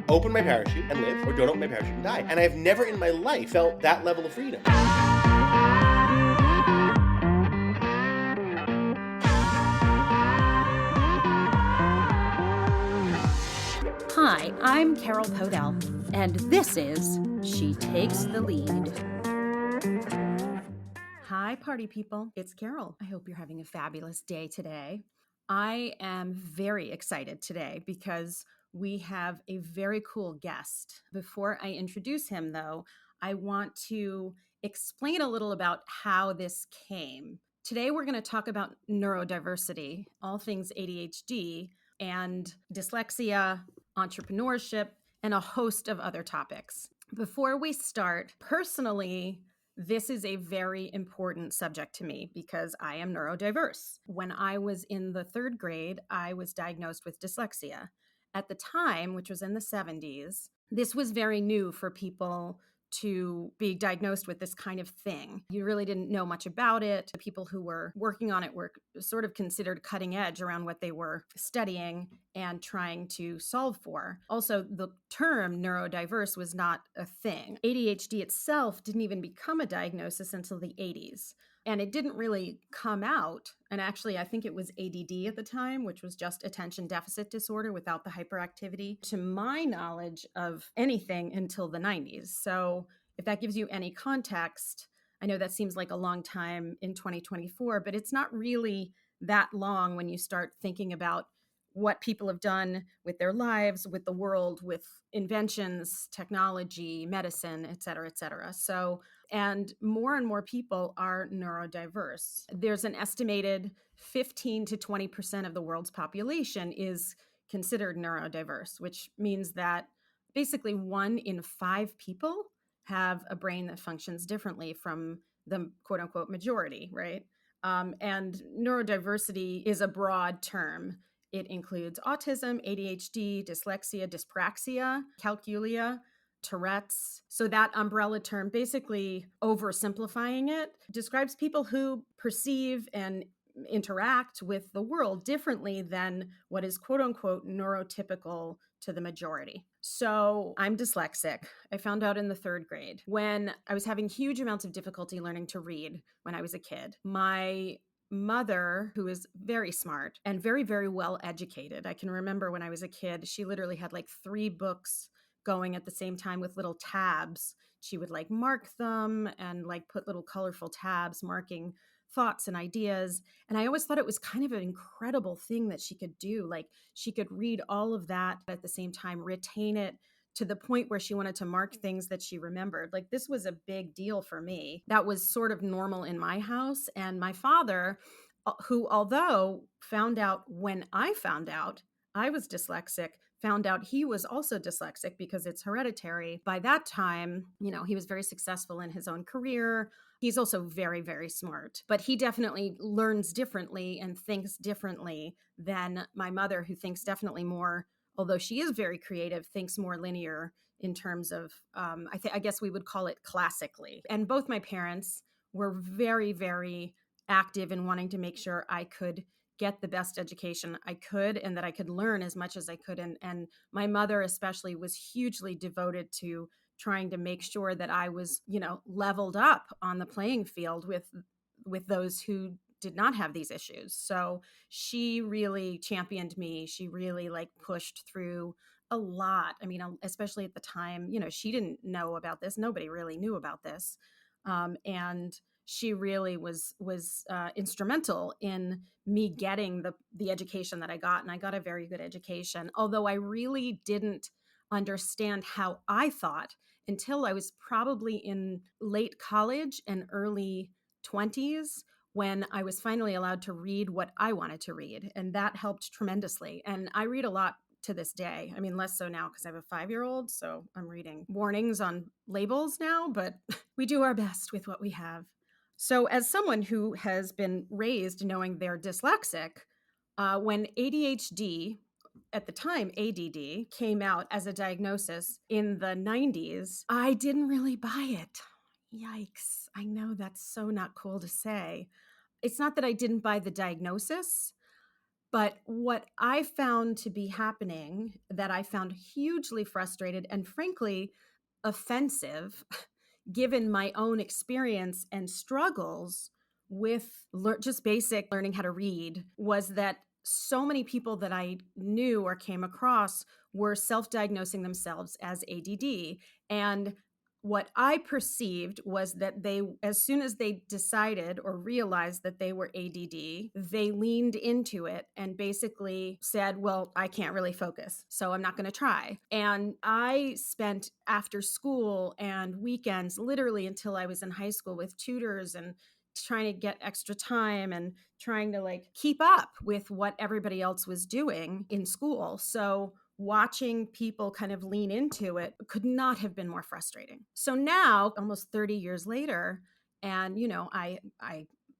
Open my parachute and live, or don't open my parachute and die. And I've never in my life felt that level of freedom. Hi, I'm Carole Podell, and this is She Takes the Lead. Hi, party people. It's Carole. I hope you're having a fabulous day today. I am very excited today because we have a very cool guest. Before I introduce him, though, I want to explain a little about how this came. Today, we're going to talk about neurodiversity, all things ADHD, and dyslexia, entrepreneurship, and a host of other topics. Before we start, personally, this is a very important subject to me because I am neurodiverse. When I was in the third grade, I was diagnosed with dyslexia. At the time, which was in the 70s, this was very new for people to be diagnosed with this kind of thing. You really didn't know much about it. The people who were working on it were sort of considered cutting edge around what they were studying and trying to solve for. Also, the term neurodiverse was not a thing. ADHD itself didn't even become a diagnosis until the 80s. And it didn't really come out. And actually, I think it was ADD at the time, which was just attention deficit disorder without the hyperactivity, to my knowledge of anything until the 90s. So if that gives you any context, I know that seems like a long time in 2024, but it's not really that long when you start thinking about what people have done with their lives, with the world, with inventions, technology, medicine, et cetera, et cetera. So, and more people are neurodiverse. There's an estimated 15 to 20% of the world's population is considered neurodiverse, which means that basically 1 in 5 people have a brain that functions differently from the quote unquote majority, right? And neurodiversity is a broad term. It includes autism, ADHD, dyslexia, dyspraxia, calculia, Tourette's. So that umbrella term, basically oversimplifying it, describes people who perceive and interact with the world differently than what is quote unquote neurotypical to the majority. So I'm dyslexic. I found out in the third grade when I was having huge amounts of difficulty learning to read when I was a kid. My mother, who is very smart and very, very well educated. I can remember when I was a kid, she literally had like 3 books going at the same time with little tabs. She would like mark them and like put little colorful tabs marking thoughts and ideas. And I always thought it was kind of an incredible thing that she could do. Like she could read all of that at the same time, retain it to the point where she wanted to mark things that she remembered. Like this was a big deal for me. That was sort of normal in my house. And my father, who although found out when I found out I was dyslexic, found out he was also dyslexic because it's hereditary. By that time, you know, he was very successful in his own career. He's also very, very smart, but he definitely learns differently and thinks differently than my mother, who thinks definitely more, although she is very creative, thinks more linear in terms of, I guess we would call it classically. And both my parents were very, very active in wanting to make sure I could get the best education I could and that I could learn as much as I could. And my mother especially was hugely devoted to trying to make sure that I was, you know, leveled up on the playing field with those who did not have these issues. So she really championed me. She really like pushed through a lot. I mean, especially at the time, you know, she didn't know about this. Nobody really knew about this. And she really was instrumental in me getting the education that I got. And I got a very good education, although I really didn't understand how I thought until I was probably in late college and early 20s when I was finally allowed to read what I wanted to read. And that helped tremendously. And I read a lot to this day. I mean, less so now because I have a 5-year-old. So I'm reading warnings on labels now, but we do our best with what we have. So as someone who has been raised knowing they're dyslexic, when ADHD, at the time ADD, came out as a diagnosis in the 90s, I didn't really buy it. Yikes. I know that's so not cool to say. It's not that I didn't buy the diagnosis. But what I found to be happening that I found hugely frustrated and frankly offensive, given my own experience and struggles with just basic learning how to read, was that so many people that I knew or came across were self-diagnosing themselves as ADD. And what I perceived was that they, as soon as they decided or realized that they were ADD, they leaned into it and basically said, well, I can't really focus, so I'm not going to try. And I spent after school and weekends, literally until I was in high school, with tutors and trying to get extra time and trying to like keep up with what everybody else was doing in school. So watching people kind of lean into it could not have been more frustrating. So now, almost 30 years later, and I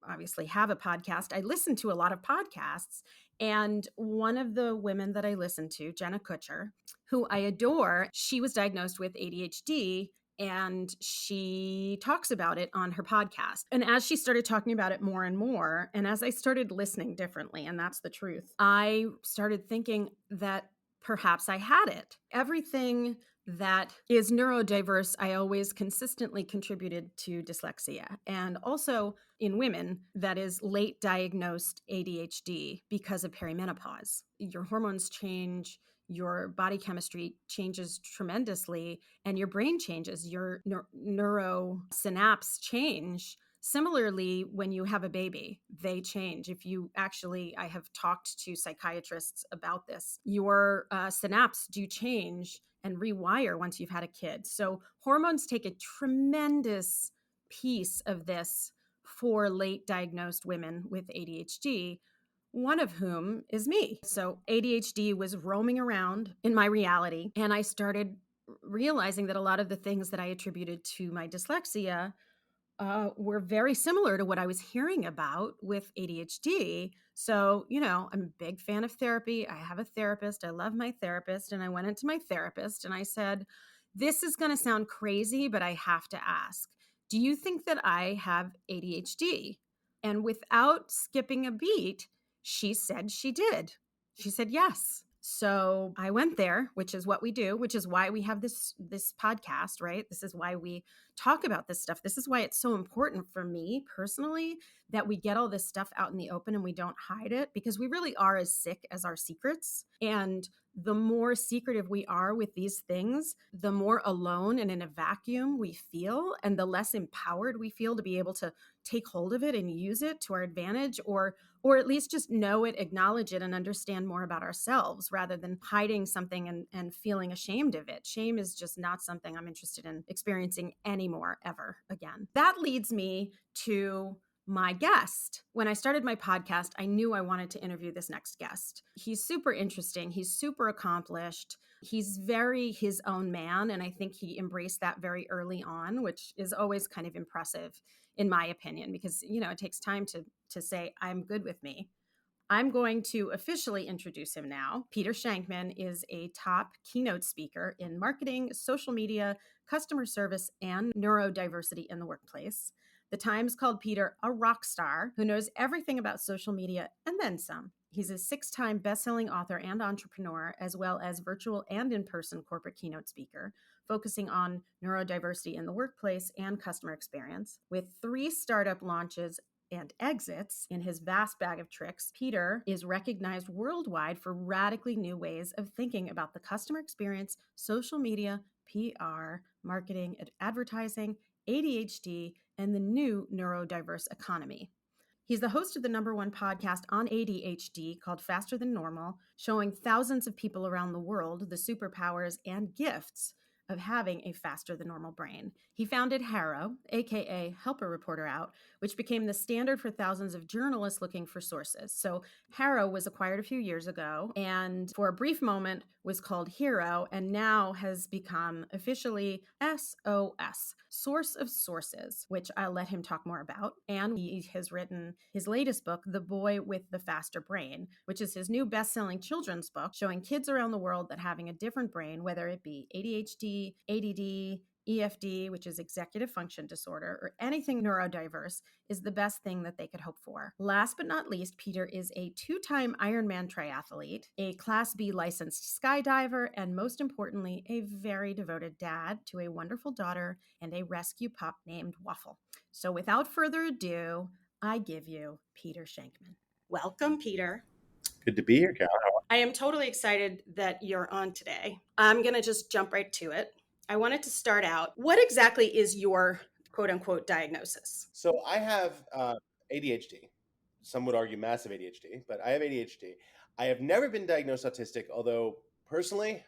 obviously have a podcast. I listen to a lot of podcasts, and one of the women that I listen to, Jenna Kutcher, who I adore, she was diagnosed with ADHD, and she talks about it on her podcast. And as she started talking about it more and more, and as I started listening differently, and that's the truth, I started thinking that perhaps I had it. Everything that is neurodiverse, I always consistently contributed to dyslexia. And also in women, that is late diagnosed ADHD because of perimenopause. Your hormones change, your body chemistry changes tremendously, and your brain changes, your neurosynapse change. Similarly, when you have a baby, they change. If you actually, I have talked to psychiatrists about this, your synapse do change and rewire once you've had a kid. So hormones take a tremendous piece of this for late diagnosed women with ADHD, one of whom is me. So ADHD was roaming around in my reality, and I started realizing that a lot of the things that I attributed to my dyslexia were very similar to what I was hearing about with ADHD. So, I'm a big fan of therapy. I have a therapist. I love my therapist. And I went into my therapist and I said, this is going to sound crazy, but I have to ask, do you think that I have ADHD? And without skipping a beat, she said she did. She said yes. So I went there, which is what we do, which is why we have this podcast, right? This is why we talk about this stuff. This is why it's so important for me personally that we get all this stuff out in the open and we don't hide it, because we really are as sick as our secrets. And the more secretive we are with these things, the more alone and in a vacuum we feel, and the less empowered we feel to be able to take hold of it and use it to our advantage, or at least just know it, acknowledge it, and understand more about ourselves rather than hiding something and feeling ashamed of it. Shame is just not something I'm interested in experiencing anymore, ever again. That leads me to my guest. When I started my podcast, I knew I wanted to interview this next guest. He's super interesting. He's super accomplished. He's very his own man. And I think he embraced that very early on, which is always kind of impressive in my opinion, because, it takes time to say, I'm good with me. I'm going to officially introduce him now. Peter Shankman is a top keynote speaker in marketing, social media, customer service, and neurodiversity in the workplace. The Times called Peter a rock star who knows everything about social media and then some. He's a 6-time best-selling author and entrepreneur, as well as virtual and in-person corporate keynote speaker, focusing on neurodiversity in the workplace and customer experience. With 3 startup launches and exits in his vast bag of tricks, Peter is recognized worldwide for radically new ways of thinking about the customer experience, social media, PR, marketing, advertising, ADHD, and the new neurodiverse economy. He's the host of the #1 podcast on ADHD called Faster Than Normal, showing thousands of people around the world the superpowers and gifts of having a faster than normal brain. He founded HARO, aka Help a Reporter Out, which became the standard for thousands of journalists looking for sources. So HARO was acquired a few years ago, and for a brief moment was called Hero, and now has become officially SOS, Source of Sources, which I'll let him talk more about. And he has written his latest book, The Boy with the Faster Brain, which is his new best-selling children's book showing kids around the world that having a different brain, whether it be ADHD, ADD, EFD, which is executive function disorder, or anything neurodiverse, is the best thing that they could hope for. Last but not least, Peter is a 2-time Ironman triathlete, a Class B licensed skydiver, and most importantly, a very devoted dad to a wonderful daughter and a rescue pup named Waffle. So without further ado, I give you Peter Shankman. Welcome, Peter. Good to be here, Carole. I am totally excited that you're on today. I'm going to just jump right to it. I wanted to start out. What exactly is your quote unquote diagnosis? So I have ADHD. Some would argue massive ADHD, but I have ADHD. I have never been diagnosed autistic, although personally,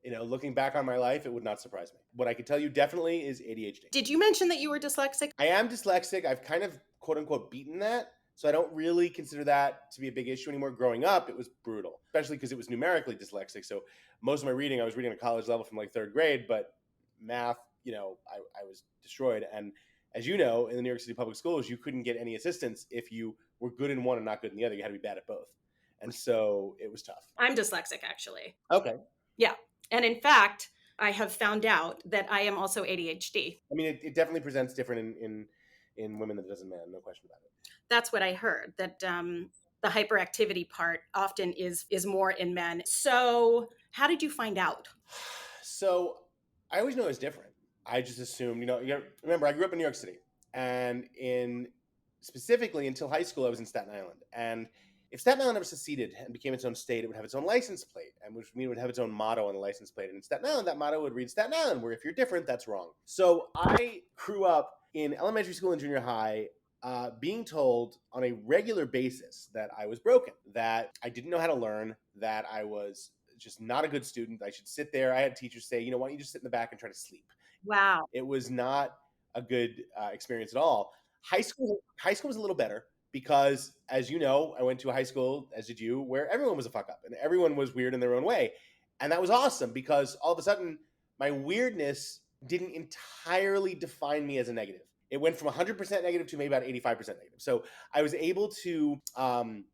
looking back on my life, it would not surprise me. What I can tell you definitely is ADHD. Did you mention that you were dyslexic? I am dyslexic. I've kind of quote unquote beaten that. So I don't really consider that to be a big issue anymore. Growing up, it was brutal, especially because it was numerically dyslexic. So most of my reading, I was reading at college level from like third grade, but math, I was destroyed. And as you know, in the New York City public schools, you couldn't get any assistance if you were good in one and not good in the other. You had to be bad at both. And so it was tough. I'm dyslexic, actually. Okay. Yeah. And in fact, I have found out that I am also ADHD. I mean, it definitely presents different in women than it does in men, no question about it. That's what I heard, that the hyperactivity part often is more in men. So how did you find out? So I always knew I was different. I just assumed, remember, I grew up in New York City, and specifically until high school, I was in Staten Island. And if Staten Island ever seceded and became its own state, it would have its own license plate, and which would mean it would have its own motto on the license plate. And in Staten Island, that motto would read Staten Island, where if you're different, that's wrong. So I grew up in elementary school and junior high being told on a regular basis that I was broken, that I didn't know how to learn, that I was just not a good student. I should sit there. I had teachers say, why don't you just sit in the back and try to sleep? Wow. It was not a good experience at all. High school was a little better because, as you know, I went to a high school, as did you, where everyone was a fuck up and everyone was weird in their own way. And that was awesome because all of a sudden my weirdness didn't entirely define me as a negative. It went from 100% negative to maybe about 85% negative. So I was able to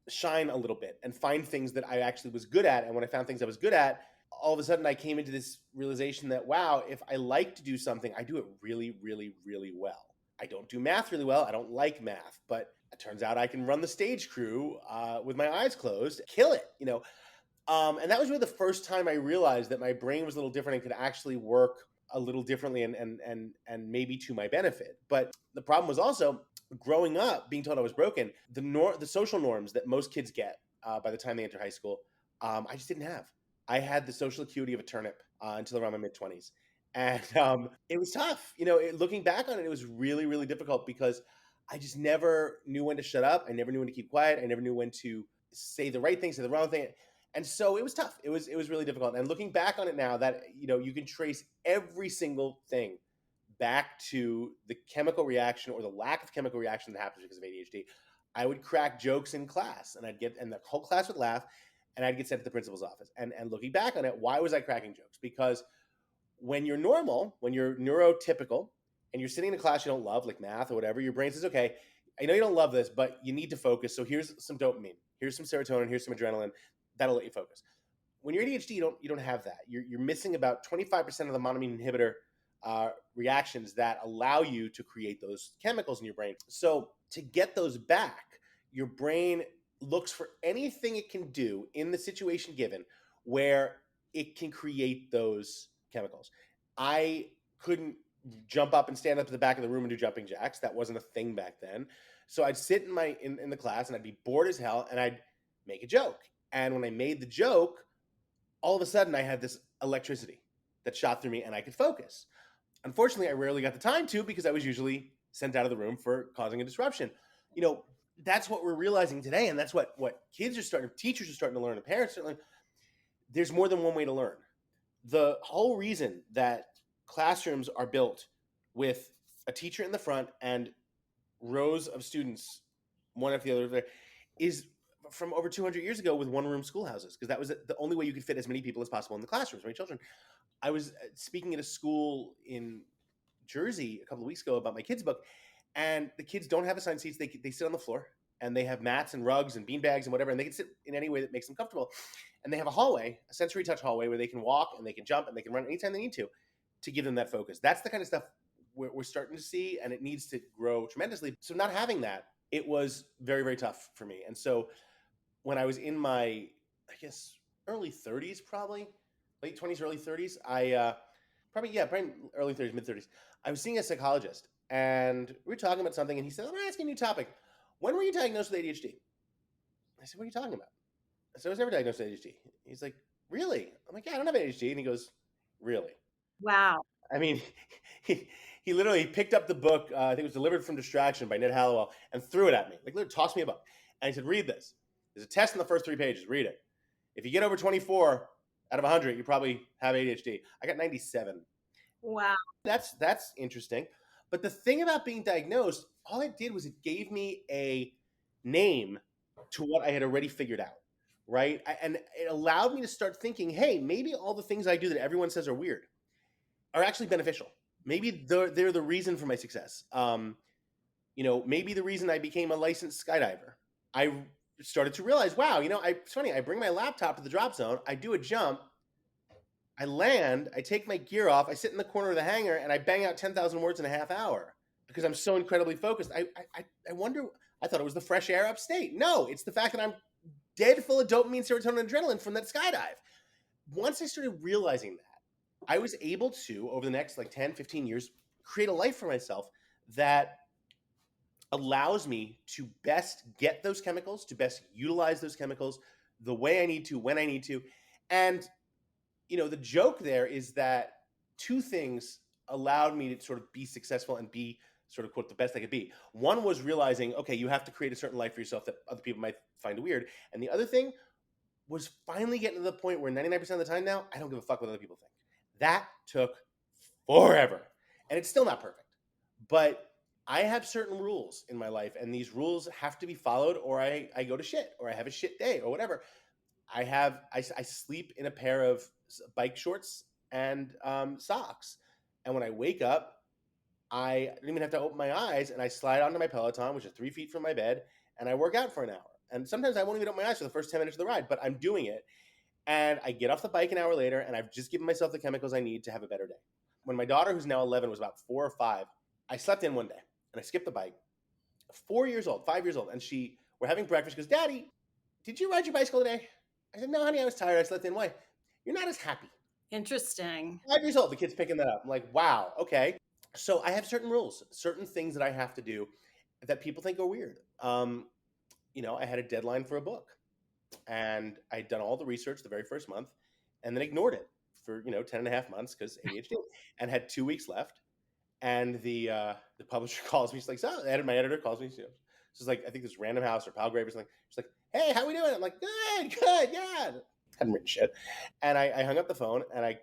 shine a little bit and find things that I actually was good at. And when I found things I was good at, all of a sudden I came into this realization that, wow, if I like to do something, I do it really, really, really well. I don't do math really well. I don't like math, but it turns out I can run the stage crew with my eyes closed, kill it, And that was really the first time I realized that my brain was a little different and could actually work a little differently and maybe to my benefit. But the problem was also growing up, being told I was broken, the social norms that most kids get by the time they enter high school, I just didn't have. I had the social acuity of a turnip until around my mid-20s. And it was tough. Looking back on it, it was really, really difficult because I just never knew when to shut up. I never knew when to keep quiet. I never knew when to say the right thing, say the wrong thing. And so it was tough. It was really difficult. And looking back on it now, that you can trace every single thing back to the chemical reaction or the lack of chemical reaction that happens because of ADHD. I would crack jokes in class, and the whole class would laugh, and I'd get sent to the principal's office. And looking back on it, why was I cracking jokes? Because when you're normal, when you're neurotypical, and you're sitting in a class you don't love, like math or whatever, your brain says, okay, I know you don't love this, but you need to focus. So here's some dopamine, here's some serotonin, here's some adrenaline. That'll let you focus. When you're ADHD, you don't have that. You're missing about 25% of the monoamine inhibitor reactions that allow you to create those chemicals in your brain. So to get those back, your brain looks for anything it can do in the situation given where it can create those chemicals. I couldn't jump up and stand up to the back of the room and do jumping jacks. That wasn't a thing back then. So I'd sit in the class and I'd be bored as hell and I'd make a joke. And when I made the joke, all of a sudden I had this electricity that shot through me and I could focus. Unfortunately, I rarely got the time to because I was usually sent out of the room for causing a disruption. That's what we're realizing today. And that's what teachers are starting to learn, and parents are learning. There's more than one way to learn. The whole reason that classrooms are built with a teacher in the front and rows of students, one after the other, is from over 200 years ago with one-room schoolhouses, because that was the only way you could fit as many people as possible in the classrooms, many children. I was speaking at a school in Jersey a couple of weeks ago about my kids' book, and the kids don't have assigned seats. They sit on the floor, and they have mats and rugs and beanbags and whatever, and they can sit in any way that makes them comfortable. And they have a hallway, a sensory touch hallway, where they can walk and they can jump and they can run anytime they need to. to give them that focus. That's the kind of stuff we're starting to see, and it needs to grow tremendously. So not having that, it was very, very tough for me. And so when I was in my, I guess, early 30s, probably late 20s, early 30s, probably early 30s, mid 30s, I was seeing a psychologist, and we were talking about something, and he said, "I'm asking you a new topic. When were you diagnosed with ADHD?" I said, "What are you talking about?" I said, "I was never diagnosed with ADHD." He's like, "Really?" I'm like, "Yeah, I don't have ADHD." And he goes, "Really?" Wow. I mean, he literally picked up the book. I think it was Delivered from Distraction by Ned Hallowell, and threw it at me. Like, literally tossed me a book. And he said, "Read this. There's a test in the first 3 pages. Read it. If you get over 24 out of 100, you probably have ADHD." I got 97. Wow. That's interesting. But the thing about being diagnosed, all it did was it gave me a name to what I had already figured out, right? And it allowed me to start thinking, hey, maybe all the things I do that everyone says are weird are actually beneficial. Maybe they're the reason for my success. Maybe the reason I became a licensed skydiver. I started to realize, wow, it's funny. I bring my laptop to the drop zone, I do a jump, I land, I take my gear off, I sit in the corner of the hangar, and I bang out 10,000 words in a half hour because I'm so incredibly focused. I wonder. I thought it was the fresh air upstate. No, it's the fact that I'm dead full of dopamine, serotonin, and adrenaline from that skydive. Once I started realizing that, I was able to, over the next like 10, 15 years, create a life for myself that allows me to best get those chemicals, to best utilize those chemicals the way I need to, when I need to. And, the joke there is that two things allowed me to sort of be successful and be sort of, quote, the best I could be. One was realizing, okay, you have to create a certain life for yourself that other people might find weird. And the other thing was finally getting to the point where 99% of the time now, I don't give a fuck what other people think. That took forever. And it's still not perfect. But I have certain rules in my life, and these rules have to be followed, or I go to shit, or I have a shit day, or whatever. I sleep in a pair of bike shorts and socks. And when I wake up, I don't even have to open my eyes, and I slide onto my Peloton, which is 3 feet from my bed, and I work out for an hour. And sometimes I won't even open my eyes for the first 10 minutes of the ride, but I'm doing it. And I get off the bike an hour later, and I've just given myself the chemicals I need to have a better day. When my daughter, who's now 11, was about 4 or 5, I slept in one day, and I skipped the bike. 4 years old, 5 years old, and we're having breakfast. She goes, "Daddy, did you ride your bicycle today?" I said, "No, honey, I was tired. I slept in." "Why?" "You're not as happy." Interesting. 5 years old, the kid's picking that up. I'm like, wow, okay. So I have certain rules, certain things that I have to do that people think are weird. I had a deadline for a book, and I'd done all the research the very first month, and then ignored it for 10 and a half months because ADHD, and had 2 weeks left. And the publisher calls me. She's like, "So," my editor calls me. She's like, I think this Random House or Palgrave or something. She's like, "Hey, how we doing?" I'm like, "Good, yeah." Hadn't written shit. And I hung up the phone, and I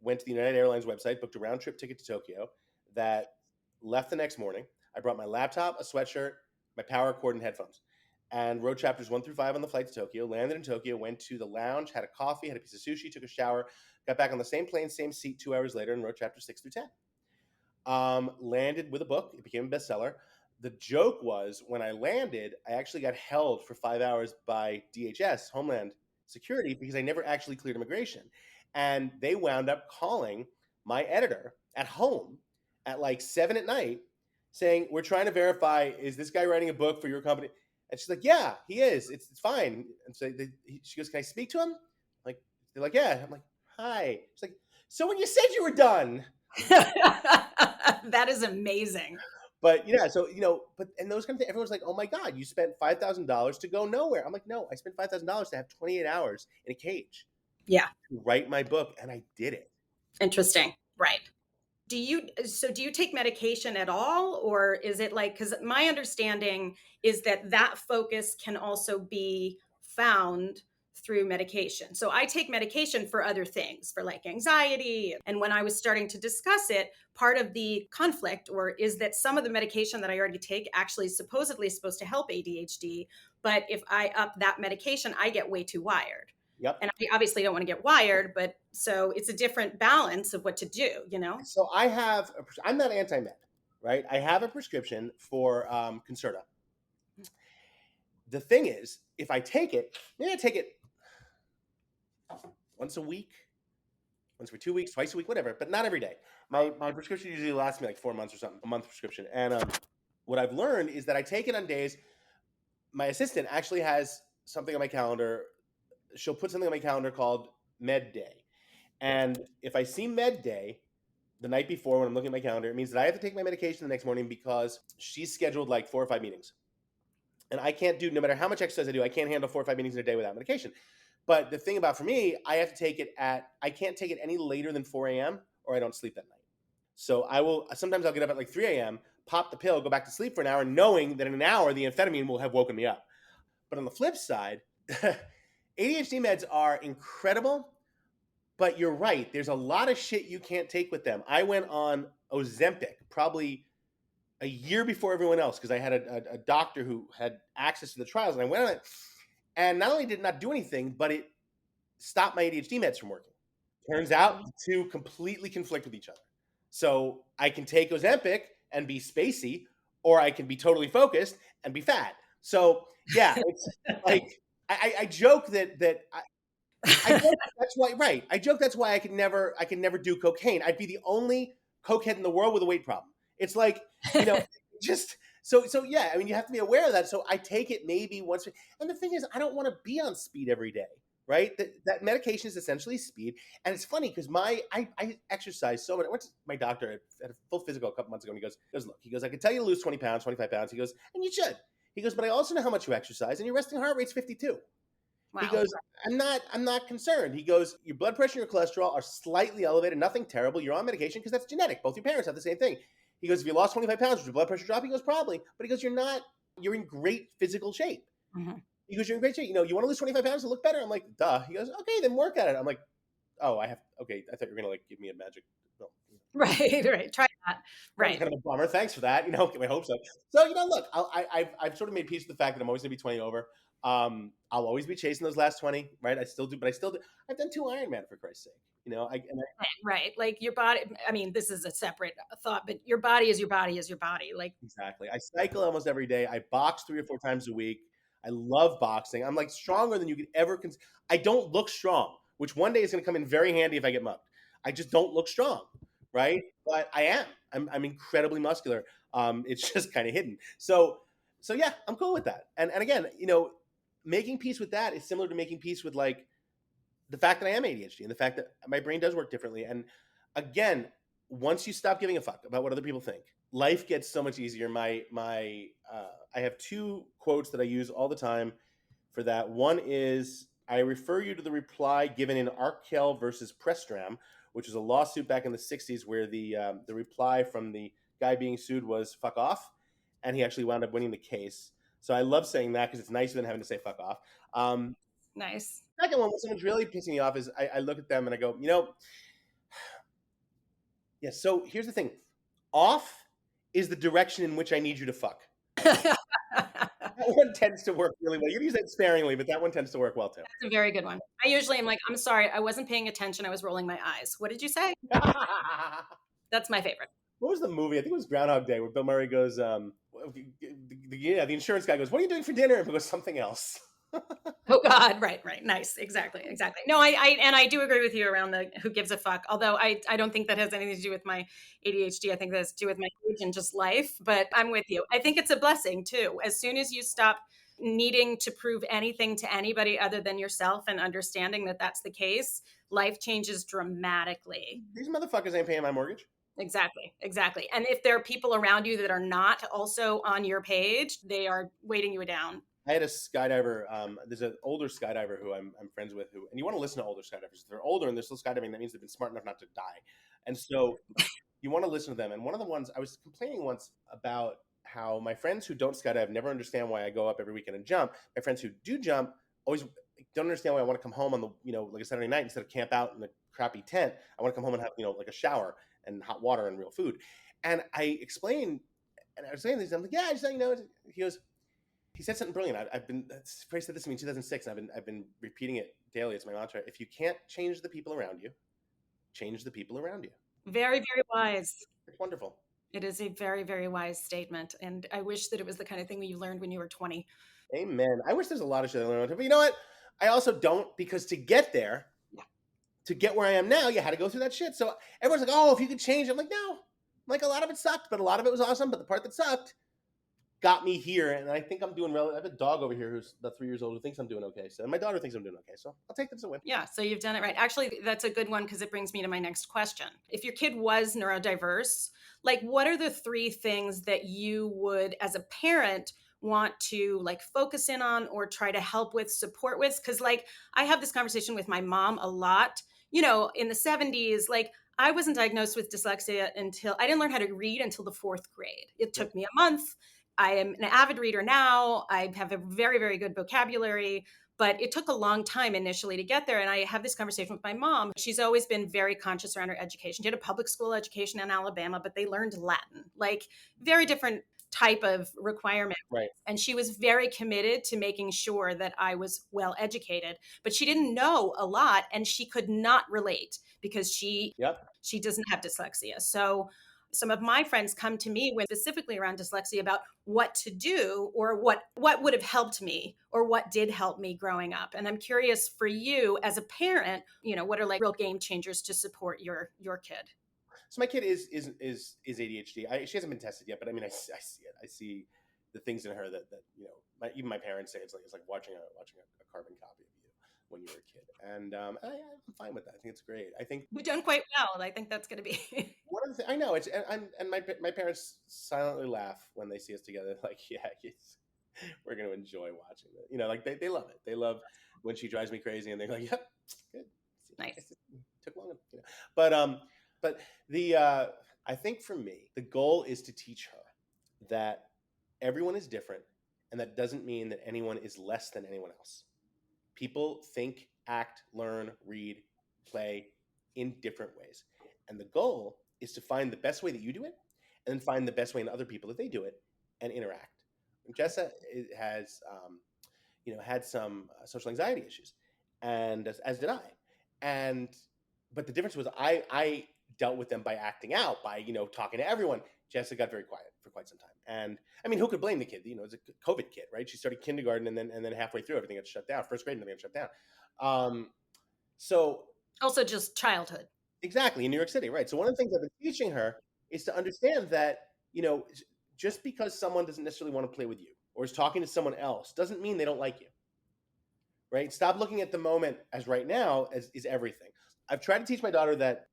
went to the United Airlines website, booked a round trip ticket to Tokyo that left the next morning. I brought my laptop, a sweatshirt, my power cord, and headphones, and wrote chapters 1 through 5 on the flight to Tokyo. Landed in Tokyo, went to the lounge, had a coffee, had a piece of sushi, took a shower, got back on the same plane, same seat 2 hours later, and wrote chapters 6 through 10. Landed with a book. It became a bestseller. The joke was, when I landed, I actually got held for 5 hours by DHS, Homeland Security, because I never actually cleared immigration. And they wound up calling my editor at home at like 7 at night saying, "We're trying to verify, is this guy writing a book for your company?" And she's like, "Yeah, he is. It's fine." And so she goes, "Can I speak to him?" They're like, "Yeah." I'm like, "Hi." She's like, "So when you said you were done." That is amazing. But yeah, so but and those kind of things, everyone's like, "Oh my God, you spent $5,000 to go nowhere." I'm like, "No, I spent $5,000 to have 28 hours in a cage Yeah. to write my book, and I did it." Interesting. Right. Do you take medication at all, or is it like, because my understanding is that focus can also be found through medication. So I take medication for other things, for like anxiety. And when I was starting to discuss it, part of the conflict or is that some of the medication that I already take actually supposedly is supposed to help ADHD, but if I up that medication, I get way too wired. Yep. And I obviously don't want to get wired, but so it's a different balance of what to do, you know? So I'm not anti-med, right? I have a prescription for Concerta. The thing is, if I take it, maybe I take it once a week, once every 2 weeks, twice a week, whatever, but not every day. My prescription usually lasts me like 4 months or something, a month prescription. And what I've learned is that I take it on days. My assistant actually has something on my calendar. She'll put something on my calendar called Med Day. And if I see Med Day the night before when I'm looking at my calendar, it means that I have to take my medication the next morning because she's scheduled like 4 or 5 meetings. And I can't do, no matter how much exercise I do, I can't handle 4 or 5 meetings in a day without medication. But the thing about for me, I have to take it I can't take it any later than 4 a.m. or I don't sleep that night. So sometimes I'll get up at like 3 a.m., pop the pill, go back to sleep for an hour, knowing that in an hour, the amphetamine will have woken me up. But on the flip side, ADHD meds are incredible, but you're right. There's a lot of shit you can't take with them. I went on Ozempic probably a year before everyone else because I had a doctor who had access to the trials, and I went on it. And not only did it not do anything, but it stopped my ADHD meds from working. Turns out the two completely conflict with each other. So I can take Ozempic and be spacey, or I can be totally focused and be fat. So yeah, it's like I joke that I joke that's why right. I joke that's why I could never do cocaine. I'd be the only cokehead in the world with a weight problem. It's like, just so yeah, I mean you have to be aware of that. So I take it maybe once, and the thing is I don't want to be on speed every day. Right? That medication is essentially speed. And it's funny because I exercise so much. I went to my doctor at a full physical a couple months ago, and he goes, look, I can tell you to lose 20 pounds, 25 pounds. He goes, and you should. He goes, but I also know how much you exercise, and your resting heart rate's 52. Wow. He goes, I'm not concerned. He goes, your blood pressure and your cholesterol are slightly elevated, nothing terrible. You're on medication because that's genetic. Both your parents have the same thing. He goes, if you lost 25 pounds, would your blood pressure drop? He goes, probably. But he goes, you're in great physical shape. Mm-hmm. He goes, you're in great shape. You want to lose 25 pounds to look better? I'm like, duh. He goes, okay, then work at it. I'm like, oh, okay. I thought you were going to like give me a magic. No. Right. Try that. Right. Kind of a bummer. Thanks for that. Get my hopes up. So, look, I've sort of made peace with the fact that I'm always going to be 20 over. I'll always be chasing those last 20, right? I still do. I've done 2 Ironman for Christ's sake. Right. Like your body, I mean, this is a separate thought, but your body is your body is your body. Like exactly. I cycle almost every day. I box 3 or 4 times a week. I love boxing. I'm like stronger than you could ever. I don't look strong, which one day is going to come in very handy if I get mugged. I just don't look strong, right? But I am. I'm incredibly muscular. It's just kind of hidden. So yeah, I'm cool with that. And again, making peace with that is similar to making peace with like the fact that I am ADHD and the fact that my brain does work differently. And again, once you stop giving a fuck about what other people think, life gets so much easier. I have 2 quotes that I use all the time for that. One is, I refer you to the reply given in Arkell versus Prestram, which is a lawsuit back in the 60s where the reply from the guy being sued was fuck off, and he actually wound up winning the case. So I love saying that because it's nicer than having to say fuck off. Nice. Second one, when someone's really pissing me off, is I look at them and I go, yeah, so here's the thing. Off is the direction in which I need you to fuck. That one tends to work really well. You use that sparingly, but that one tends to work well too. That's a very good one. I usually am like, I'm sorry, I wasn't paying attention. I was rolling my eyes. What did you say? That's my favorite. What was the movie? I think it was Groundhog Day, where Bill Murray goes, the insurance guy goes, what are you doing for dinner? And he goes, something else. Oh God, right. Nice. Exactly. No, I do agree with you around the who gives a fuck. Although I don't think that has anything to do with my ADHD. I think that has to do with my age and just life, but I'm with you. I think it's a blessing too. As soon as you stop needing to prove anything to anybody other than yourself and understanding that that's the case, life changes dramatically. These motherfuckers ain't paying my mortgage. Exactly. And if there are people around you that are not also on your page, they are weighting you down. I had a skydiver. There's an older skydiver who I'm friends with. And you want to listen to older skydivers. If they're older and they're still skydiving, that means they've been smart enough not to die. And so you want to listen to them. And one of the ones I was complaining once about how my friends who don't skydive never understand why I go up every weekend and jump. My friends who do jump always don't understand why I want to come home on the like a Saturday night instead of camp out in a crappy tent. I want to come home and have like a shower and hot water and real food. And I explained, and I was saying this. I'm like, yeah, I just he goes. He said something brilliant. He said this to me in 2006, and I've been repeating it daily. It's my mantra. If you can't change the people around you, change the people around you. Very, very wise. It's wonderful. It is a very, very wise statement. And I wish that it was the kind of thing that you learned when you were 20. Amen. I wish there's a lot of shit I learned. But you know what? I also don't, because to get there, to get where I am now, you had to go through that shit. So everyone's like, oh, if you could change, I'm like, no. Like, a lot of it sucked, but a lot of it was awesome. But the part that sucked got me here, and I think I'm doing well. I have a dog over here who's about 3 years old who thinks I'm doing okay. So my daughter thinks I'm doing okay. So I'll take this as a win. Yeah, so you've done it right. Actually, that's a good one because it brings me to my next question. If your kid was neurodiverse, like what are the three things that you would, as a parent, want to like focus in on or try to help with, support with? Because like I have this conversation with my mom a lot. You know, in the 70s, like I wasn't diagnosed with dyslexia until I didn't learn how to read until the fourth grade. It took me a month. I am an avid reader now. I have a very, very good vocabulary, but it took a long time initially to get there. And I have this conversation with my mom. She's always been very conscious around her education. She had a public school education in Alabama, but they learned Latin, like very different type of requirement. Right. And she was very committed to making sure that I was well educated, but she didn't know a lot and she could not relate because Yep. she doesn't have dyslexia. So some of my friends come to me with specifically around dyslexia about what to do or what would have helped me or what did help me growing up. And I'm curious for you as a parent, you know, what are like real game changers to support your kid? So my kid is ADHD. She hasn't been tested yet, but I mean, I see it. I see the things in her that you know, even my parents say it's like watching a carbon copy of you when you were a kid, and I'm fine with that. I think it's great. I think We've done quite well. I think that's going to be. one of the I know it's and my parents silently laugh when they see us together. Like, yeah, we're going to enjoy watching it. You know, like they love it. They love when she drives me crazy, and they're like, yep, good, Nice. took long, you know. But the I think for me, the goal is to teach her that everyone is different, and that doesn't mean that anyone is less than anyone else. People think, act, learn, read, play in different ways. And the goal is to find the best way that you do it and then find the best way in other people that they do it and interact. And Jessa has, had some social anxiety issues, and as did I. But the difference was I dealt with them by acting out, by, talking to everyone. Jessa got very quiet for quite some time. And I mean, who could blame the kid? It's a COVID kid, right? She started kindergarten and then halfway through everything got shut down. First grade and everything got shut down. So Also just childhood. exactly, in New York City, right? So one of the things I've been teaching her is to understand that, just because someone doesn't necessarily want to play with you or is talking to someone else doesn't mean they don't like you, right? Stop looking at the moment as right now as is everything. I've tried to teach my daughter that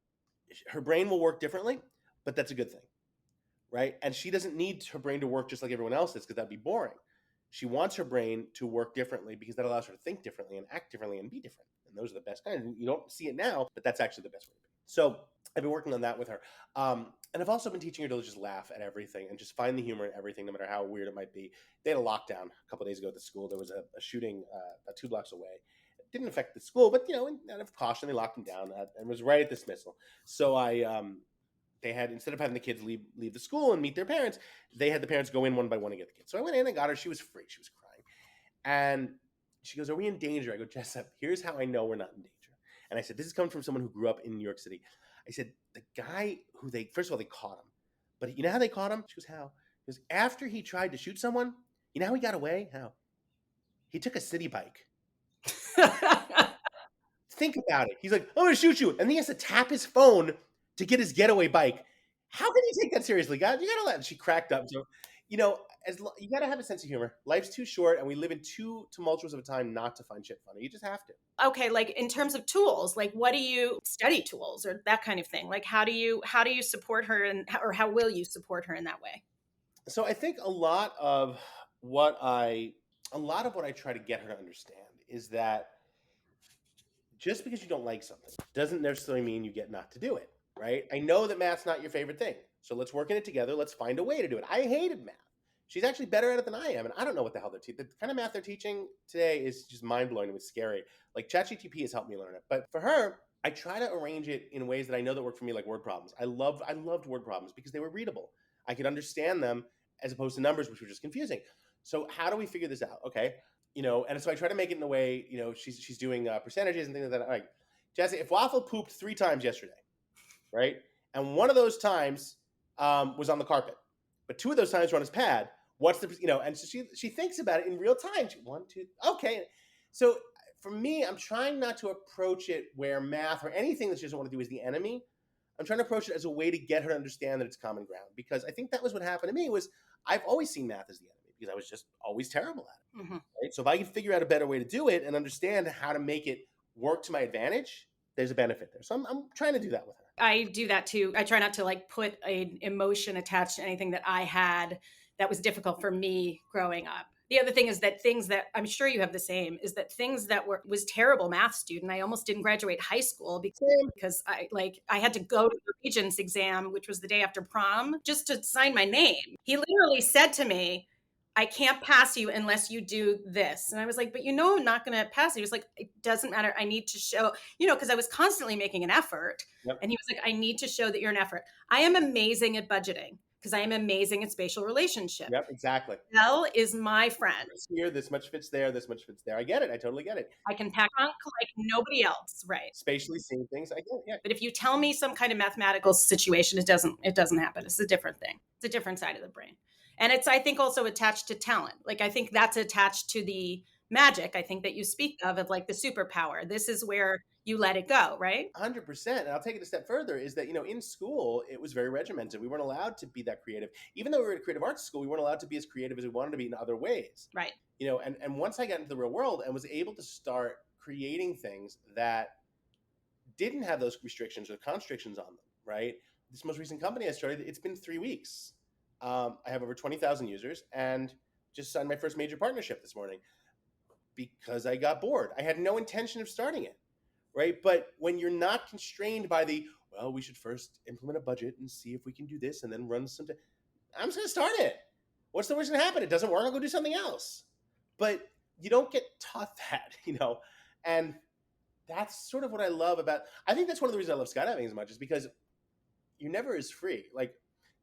her brain will work differently, but that's a good thing, right? And she doesn't need her brain to work just like everyone else's because that'd be boring. She wants her brain to work differently because that allows her to think differently and act differently and be different. And those are the best kind. And you don't see it now, but that's actually the best way to be. So I've been working on that with her. And I've also been teaching her to just laugh at everything and just find the humor in everything, no matter how weird it might be. They had a lockdown a couple of days ago at the school. There was a shooting about 2 blocks away. It didn't affect the school, but, out of caution, they locked them down and was right at dismissal. So they had, instead of having the kids leave the school and meet their parents, they had the parents go in one by one and get the kids. So I went in and got her. She was free. She was crying. And she goes, "Are we in danger?" I go, "Jessup, here's how I know we're not in danger." And I said, "This is coming from someone who grew up in New York City." I said, "The guy who first of all, they caught him. But you know how they caught him?" She goes, "How?" He goes, "After he tried to shoot someone, you know how he got away? How? He took a city bike." Think about it. He's like, "I'm going to shoot you." And then he has to tap his phone to get his getaway bike. How can you take that seriously, God? You got to let. And she cracked up. So, you got to have a sense of humor. Life's too short, and we live in too tumultuous of a time not to find shit funny. You just have to. Okay, like in terms of tools, like what do you study tools or that kind of thing? Like how do you support her or how will you support her in that way? So I think a lot of what I try to get her to understand is that just because you don't like something doesn't necessarily mean you get not to do it, right? I know that math's not your favorite thing, so let's work in it together. Let's find a way to do it. I hated math. She's actually better at it than I am, and I don't know what the hell they're teaching. The kind of math they're teaching today is just mind-blowing. It was scary. Like ChatGPT has helped me learn it, but for her, I try to arrange it in ways that I know that work for me, like word problems. I loved word problems because they were readable. I could understand them as opposed to numbers, which were just confusing. So how do we figure this out? Okay. And so I try to make it in a way, she's doing percentages and things like that. All right, Jesse, if Waffle pooped 3 times yesterday, right? And one of those times was on the carpet, but 2 of those times were on his pad. What's the, and so she thinks about it in real time. 1, 2, okay. So for me, I'm trying not to approach it where math or anything that she doesn't want to do is the enemy. I'm trying to approach it as a way to get her to understand that it's common ground, because I think that was what happened to me. Was I've always seen math as the enemy because I was just always terrible at it. Mhm. Right? So if I can figure out a better way to do it and understand how to make it work to my advantage, there's a benefit there. So I'm trying to do that with her. I do that too. I try not to like put an emotion attached to anything that I had that was difficult for me growing up. The other thing is that things that I'm sure you have the same is that things that was terrible math student. I almost didn't graduate high school because I had to go to the regents exam, which was the day after prom, just to sign my name. He literally said to me, I can't pass you unless you do this. And I was like, but I'm not going to pass you. He was like, it doesn't matter. I need to show, because I was constantly making an effort. Yep. And he was like, I need to show that you're an effort. I am amazing at budgeting because I am amazing at spatial relationships. Yep, exactly. Belle is my friend. Here, this much fits there, this much fits there. I get it. I totally get it. I can pack trunk like nobody else, right? Spatially seeing things, I get it. Yeah. But if you tell me some kind of mathematical situation, it doesn't happen. It's a different thing. It's a different side of the brain. And it's, I think, also attached to talent. Like, I think that's attached to the magic, I think, that you speak of like the superpower. This is where you let it go, right? 100%. And I'll take it a step further is that, in school, it was very regimented. We weren't allowed to be that creative. Even though we were at a creative arts school, we weren't allowed to be as creative as we wanted to be in other ways. Right. And once I got into the real world and was able to start creating things that didn't have those restrictions or constrictions on them, right? This most recent company I started, it's been 3 weeks. I have over 20,000 users and just signed my first major partnership this morning because I got bored. I had no intention of starting it, right? But when you're not constrained by we should first implement a budget and see if we can do this and then run some, I'm just going to start it. What's the worst going to happen? It doesn't work, I'll go do something else. But you don't get taught that, and that's sort of what I love about, I think that's one of the reasons I love skydiving as much, is because you're never as free. Like,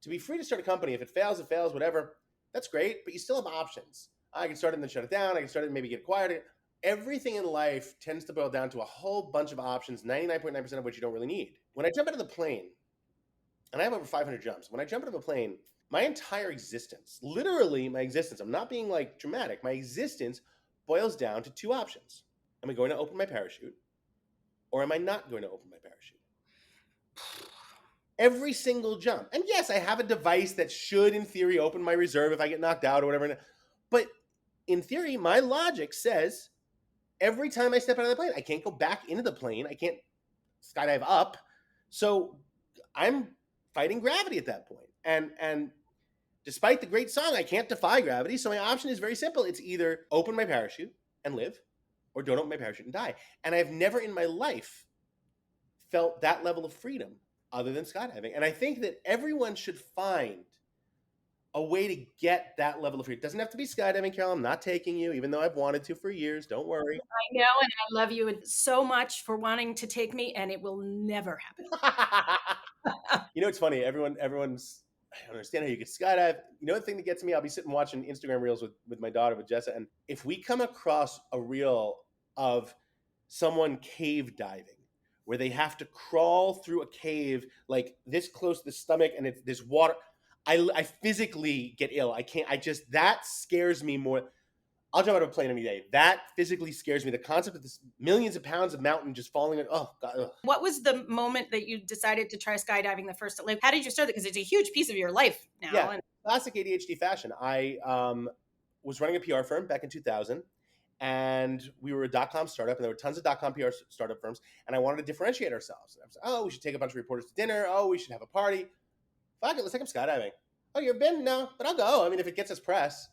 to be free to start a company, if it fails, whatever, that's great, but you still have options. I can start it and then shut it down. I can start it and maybe get acquired. Everything in life tends to boil down to a whole bunch of options, 99.9% of which you don't really need. When I jump out of the plane, and I have over 500 jumps, when I jump out of a plane, my entire existence, literally my existence, I'm not being like dramatic, my existence boils down to two options. Am I going to open my parachute, or am I not going to open my parachute? Every single jump. And yes, I have a device that should, in theory, open my reserve if I get knocked out or whatever. But in theory, my logic says every time I step out of the plane, I can't go back into the plane. I can't skydive up. So I'm fighting gravity at that point. And despite the great song, I can't defy gravity. So my option is very simple. It's either open my parachute and live, or don't open my parachute and die. And I've never in my life felt that level of freedom other than skydiving. And I think that everyone should find a way to get that level of freedom. It doesn't have to be skydiving, Carole. I'm not taking you, even though I've wanted to for years. Don't worry. I know, and I love you so much for wanting to take me, and it will never happen. It's funny. Everyone's, I don't understand how you could skydive. The thing that gets me, I'll be sitting watching Instagram reels with my daughter, with Jessa, and if we come across a reel of someone cave diving, where they have to crawl through a cave like this close to the stomach and it's this water, I physically get ill. That scares me more. I'll jump out of a plane any day. That physically scares me. The concept of this millions of pounds of mountain just falling in, oh God. Ugh. What was the moment that you decided to try skydiving the first? Like, how did you start it? Because it's a huge piece of your life now. Yeah, classic ADHD fashion. I was running a PR firm back in 2000. And we were a .com startup, and there were tons of .com PR startup firms, and I wanted to differentiate ourselves. And I was like, we should take a bunch of reporters to dinner. We should have a party. Fuck it, let's take them skydiving. You ever been? No, but I'll go. I mean, if it gets us press.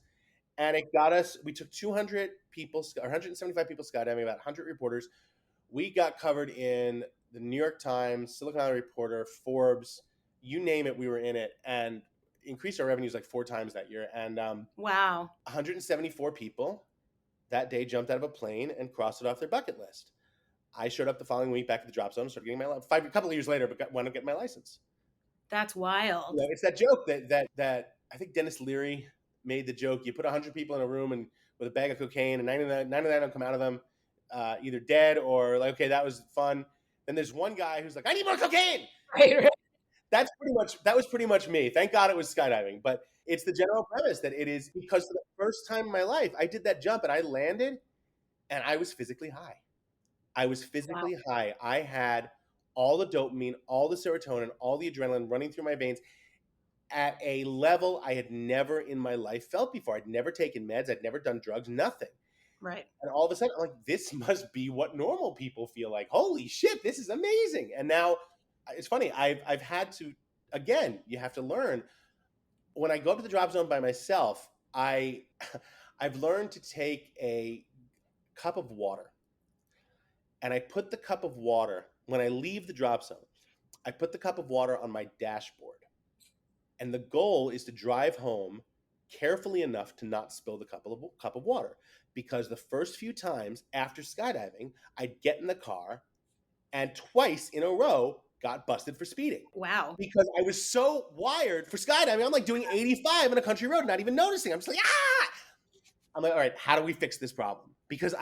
And it got us, we took 200 people, or 175 people skydiving, about 100 reporters. We got covered in the New York Times, Silicon Valley Reporter, Forbes, you name it, we were in it, and increased our revenues like 4 times that year. And wow, 174 people that day jumped out of a plane and crossed it off their bucket list. I showed up the following week back at the drop zone, started getting my license. A couple of years later, but wound up getting my license. That's wild. It's that joke that I think Dennis Leary made the joke. You put 100 people in a room and with a bag of cocaine, and 99 don't come out of them either dead or like, okay, that was fun. Then there's one guy who's like, I need more cocaine. Right. That was pretty much me. Thank God it was skydiving, but it's the general premise that it is, because for the first time in my life, I did that jump and I landed and I was physically high. I was Wow. physically high. I had all the dopamine, all the serotonin, all the adrenaline running through my veins at a level I had never in my life felt before. I'd never taken meds, I'd never done drugs, nothing. Right. And all of a sudden, I'm like, this must be what normal people feel like. Holy shit, this is amazing. And now it's funny, I've had to, again, you have to learn. When I go up to the drop zone by myself, I've learned to take a cup of water, and I put the cup of water when I leave the drop zone. I put the cup of water on my dashboard, and the goal is to drive home carefully enough to not spill the cup of water. Because the first few times after skydiving, I'd get in the car and twice in a row got busted for speeding. Wow. Because I was so wired for skydiving. I'm like doing 85 on a country road, not even noticing. I'm just like, ah! I'm like, all right, how do we fix this problem? Because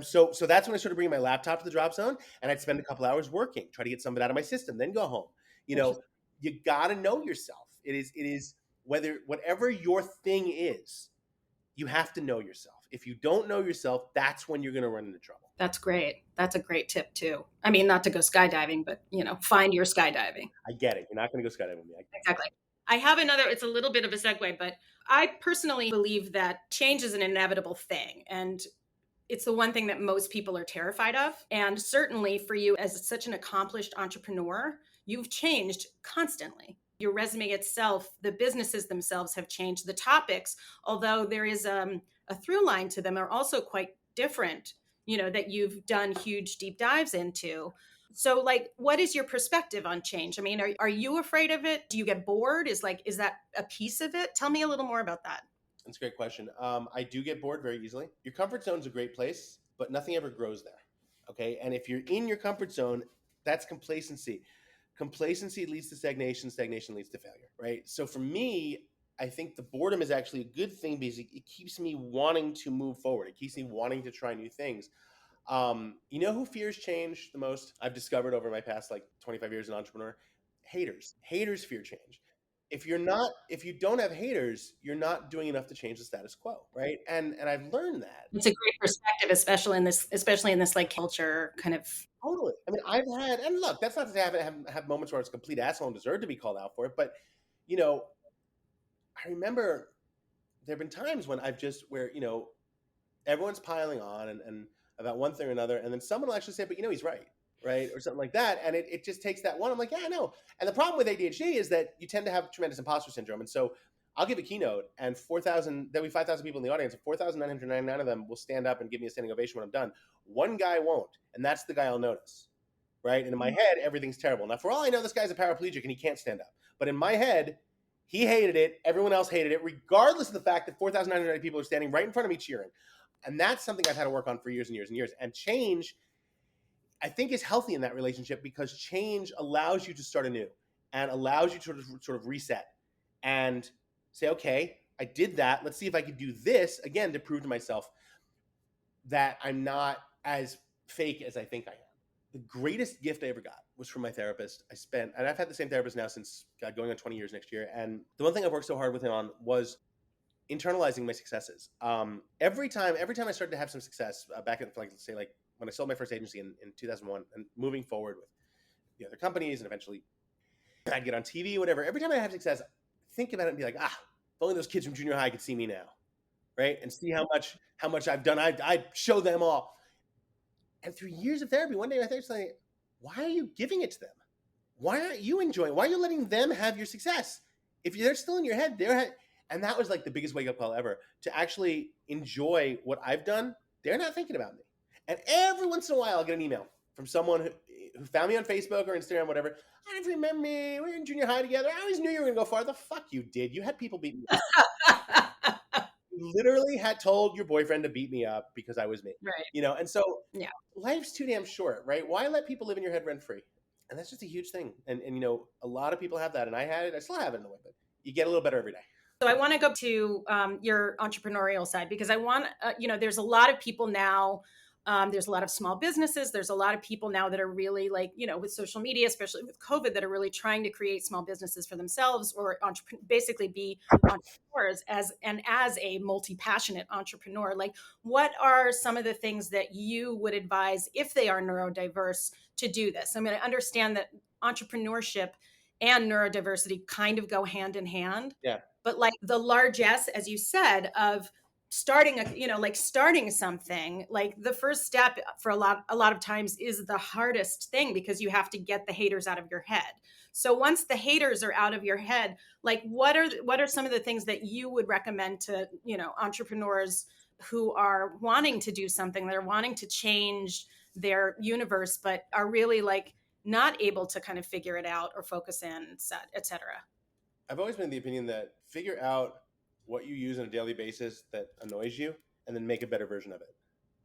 so that's when I started bringing my laptop to the drop zone, and I'd spend a couple hours working, try to get some of it out of my system, then go home. You know, you got to know yourself. It is whatever your thing is, you have to know yourself. If you don't know yourself, that's when you're going to run into trouble. That's great. That's a great tip too. I mean, not to go skydiving, but find your skydiving. I get it. You're not going to go skydiving with me. Exactly. I have another, it's a little bit of a segue, but I personally believe that change is an inevitable thing. And it's the one thing that most people are terrified of. And certainly for you, as such an accomplished entrepreneur, you've changed constantly. Your resume itself, the businesses themselves have changed. The topics, although there is a through line to them, are also quite different, that you've done huge deep dives into. So what is your perspective on change? I mean, are you afraid of it? Do you get bored? Is that a piece of it? Tell me a little more about that. That's a great question. I do get bored very easily. Your comfort zone is a great place, but nothing ever grows there. Okay. And if you're in your comfort zone, that's complacency. Complacency leads to stagnation. Stagnation leads to failure. Right. So for me, I think the boredom is actually a good thing because it keeps me wanting to move forward. It keeps me wanting to try new things. You know who fears change the most? I've discovered over my past 25 years as an entrepreneur, haters. Haters fear change. If you don't have haters, you're not doing enough to change the status quo, right? And I've learned that. It's a great perspective, especially in this culture kind of. Totally. I mean, I've had, and look, that's not to say I haven't have moments where it's a complete asshole and deserve to be called out for it, but you know, I remember there have been times when where everyone's piling on and about one thing or another, and then someone will actually say, but he's right, or something like that, and it just takes that one. I'm like, yeah, I know. And the problem with ADHD is that you tend to have tremendous imposter syndrome, and so I'll give a keynote, and there'll be 5,000 people in the audience, and 4,999 of them will stand up and give me a standing ovation when I'm done. One guy won't, and that's the guy I'll notice, right? And in my head, everything's terrible. Now, for all I know, this guy's a paraplegic and he can't stand up, but in my head, he hated it. Everyone else hated it, regardless of the fact that 4,990 people are standing right in front of me cheering. And that's something I've had to work on for years and years and years. And change, I think, is healthy in that relationship because change allows you to start anew and allows you to sort of reset and say, okay, I did that. Let's see if I could do this again to prove to myself that I'm not as fake as I think I am. The greatest gift I ever got was from my therapist. And I've had the same therapist now since going on 20 years next year. And the one thing I've worked so hard with him on was internalizing my successes. Every time I started to have some success back in, let's say, when I sold my first agency in 2001 and moving forward with the other companies and eventually I'd get on TV, whatever. Every time I have success, think about it and be like, if only those kids from junior high could see me now, right? And see how much I've done. I'd show them all. And through years of therapy, one day I was like, why are you giving it to them? Why aren't you enjoying? Why are you letting them have your success? If they're still in your head, and that was the biggest wake up call ever, to actually enjoy what I've done. They're not thinking about me. And every once in a while, I'll get an email from someone who found me on Facebook or Instagram, whatever. I don't remember me. We were in junior high together. I always knew you were going to go far. The fuck you did. You had people beat me up. You literally had told your boyfriend to beat me up because I was me. Right. And so yeah, life's too damn short, right? Why let people live in your head rent free? And that's just a huge thing. And a lot of people have that. And I had it. I still have it in a way, but you get a little better every day. So I want to go to your entrepreneurial side because I want, there's a lot of people now There's a lot of small businesses. There's a lot of people now that are really like, with social media, especially with COVID, that are really trying to create small businesses for themselves or basically be entrepreneurs as a multi-passionate entrepreneur. Like, what are some of the things that you would advise if they are neurodiverse to do this? I mean, I understand that entrepreneurship and neurodiversity kind of go hand in hand, Yeah. but like the largesse, as you said, of starting something, like the first step for a lot of times is the hardest thing, because you have to get the haters out of your head. So once the haters are out of your head, like what are some of the things that you would recommend to entrepreneurs who are wanting to do something, they're wanting to change their universe, but are really like not able to kind of figure it out or focus in, et cetera? I've always been of the opinion that figure out what you use on a daily basis that annoys you and then make a better version of it.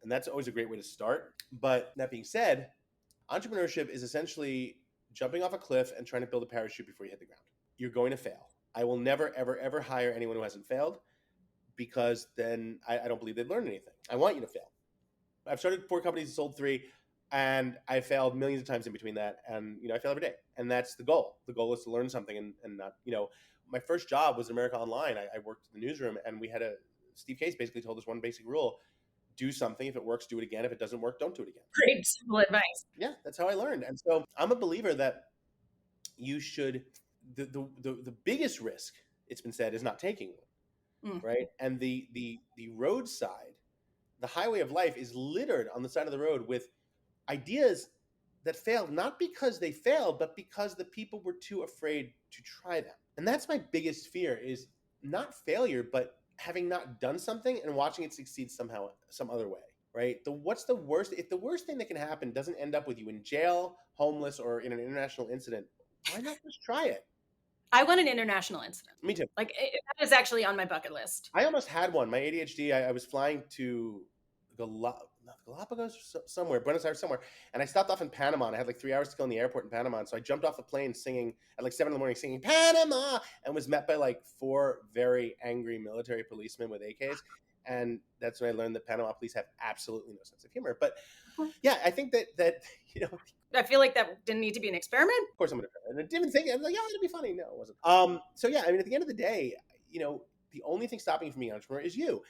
And that's always a great way to start. But that being said, entrepreneurship is essentially jumping off a cliff and trying to build a parachute before you hit the ground. You're going to fail. I will never, ever, ever hire anyone who hasn't failed, because then I don't believe they've learned anything. I want you to fail. I've started 4 companies, sold 3, and I failed millions of times in between that. And, I fail every day. And that's the goal. The goal is to learn something and not, my first job was in America Online. I worked in the newsroom, and we had Steve Case basically told us one basic rule: do something. If it works, do it again. If it doesn't work, don't do it again. Great simple advice. Yeah, that's how I learned. And so I'm a believer that you should, the biggest risk, it's been said, is not taking one, right? And the roadside, the highway of life is littered on the side of the road with ideas that failed, not because they failed, but because the people were too afraid to try them. And that's my biggest fear, is not failure, but having not done something and watching it succeed somehow, some other way, right? What's the worst? If the worst thing that can happen doesn't end up with you in jail, homeless, or in an international incident, why not just try it? I want an international incident. Me too. Like, that is actually on my bucket list. I almost had one. My ADHD, I was flying to Galapagos, somewhere, Buenos Aires, somewhere. And I stopped off in Panama, and I had like 3 hours to go in the airport in Panama. And so I jumped off the plane singing at like 7 a.m, singing Panama, and was met by like 4 very angry military policemen with AKs. And that's when I learned that Panama police have absolutely no sense of humor. But yeah, I think that I feel like that didn't need to be an experiment. of course I'm going to, and I didn't think, I was like, yeah, it'll be funny. No, it wasn't. So yeah, I mean, at the end of the day, the only thing stopping you from being an entrepreneur is you.